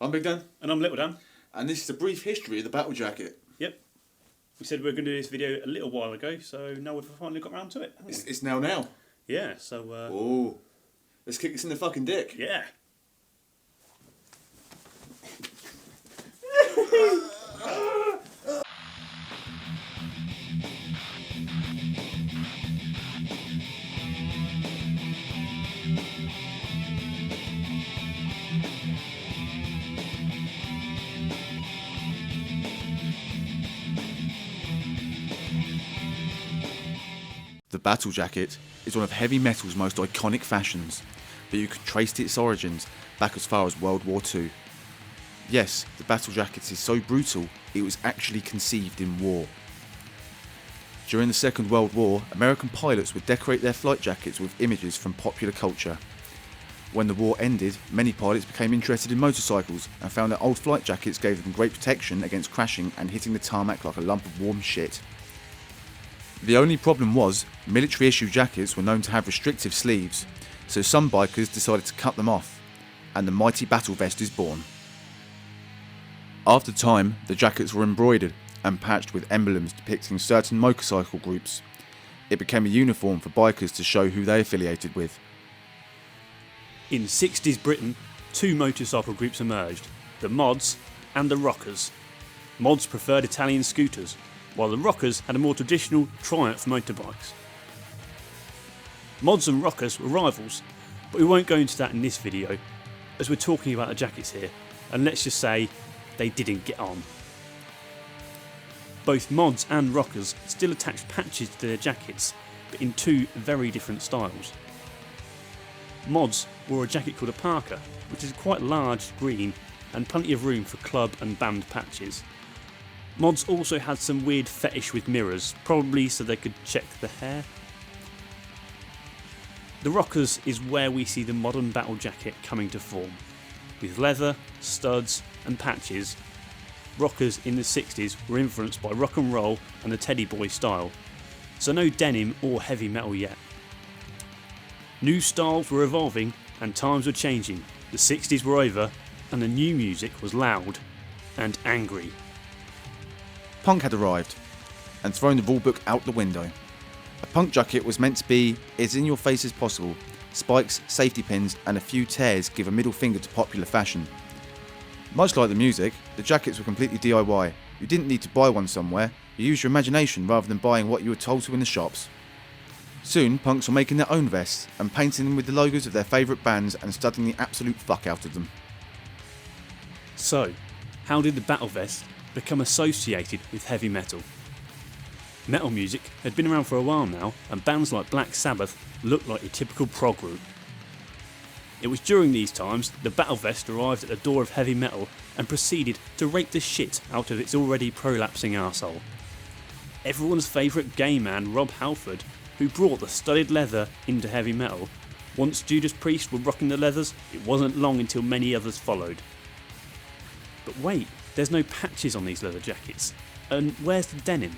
I'm Big Dan. And I'm Little Dan. And this is a brief history of the battle jacket. Yep. We said we were going to do this video a little while ago, so now we've finally got around to it. It's now. Yeah, so... Oh. Let's kick this in the fucking dick. Yeah. The battle jacket is one of heavy metal's most iconic fashions, but you can trace its origins back as far as World War II. Yes, the battle jacket is so brutal, it was actually conceived in war. During the Second World War, American pilots would decorate their flight jackets with images from popular culture. When the war ended, many pilots became interested in motorcycles and found that old flight jackets gave them great protection against crashing and hitting the tarmac like a lump of warm shit. The only problem was, military issue jackets were known to have restrictive sleeves, so some bikers decided to cut them off, and the mighty battle vest is born. After time, the jackets were embroidered and patched with emblems depicting certain motorcycle groups. It became a uniform for bikers to show who they affiliated with. In 60s Britain, two motorcycle groups emerged, the Mods and the Rockers. Mods preferred Italian scooters, while the Rockers had a more traditional Triumph motorbikes. Mods and Rockers were rivals, but we won't go into that in this video, as we're talking about the jackets here, and let's just say they didn't get on. Both Mods and Rockers still attached patches to their jackets, but in two very different styles. Mods wore a jacket called a Parker, which is quite large, green, and plenty of room for club and band patches. Mods also had some weird fetish with mirrors, probably so they could check the hair. The Rockers is where we see the modern battle jacket coming to form. With leather, studs and patches, Rockers in the 60s were influenced by rock and roll and the Teddy Boy style, so no denim or heavy metal yet. New styles were evolving and times were changing, the 60s were over and the new music was loud and angry. Punk had arrived and thrown the rulebook out the window. A punk jacket was meant to be as in your face as possible. Spikes, safety pins and a few tears give a middle finger to popular fashion. Much like the music, the jackets were completely DIY. You didn't need to buy one somewhere, you used your imagination rather than buying what you were told to in the shops. Soon, punks were making their own vests and painting them with the logos of their favourite bands and studying the absolute fuck out of them. So, how did the battle vest become associated with heavy metal? Metal music had been around for a while now, and bands like Black Sabbath looked like a typical prog group. It was during these times the battle vest arrived at the door of heavy metal and proceeded to rape the shit out of its already prolapsing arsehole. Everyone's favourite gay man Rob Halford, who brought the studded leather into heavy metal, once Judas Priest were rocking the leathers, it wasn't long until many others followed. But wait, there's no patches on these leather jackets, and where's the denim?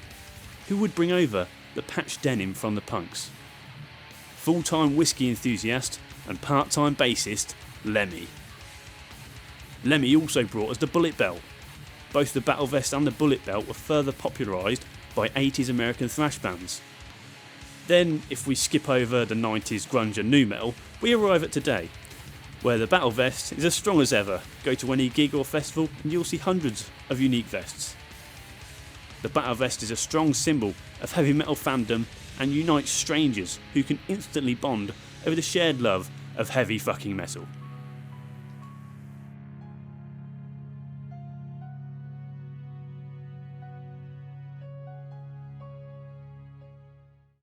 Who would bring over the patched denim from the punks? Full-time whiskey enthusiast and part-time bassist Lemmy. Lemmy also brought us the bullet belt. Both the battle vest and the bullet belt were further popularised by 80s American thrash bands. Then, if we skip over the 90s grunge and nu metal, we arrive at today, where the battle vest is as strong as ever. Go to any gig or festival and you'll see hundreds of unique vests. The battle vest is a strong symbol of heavy metal fandom and unites strangers who can instantly bond over the shared love of heavy fucking metal.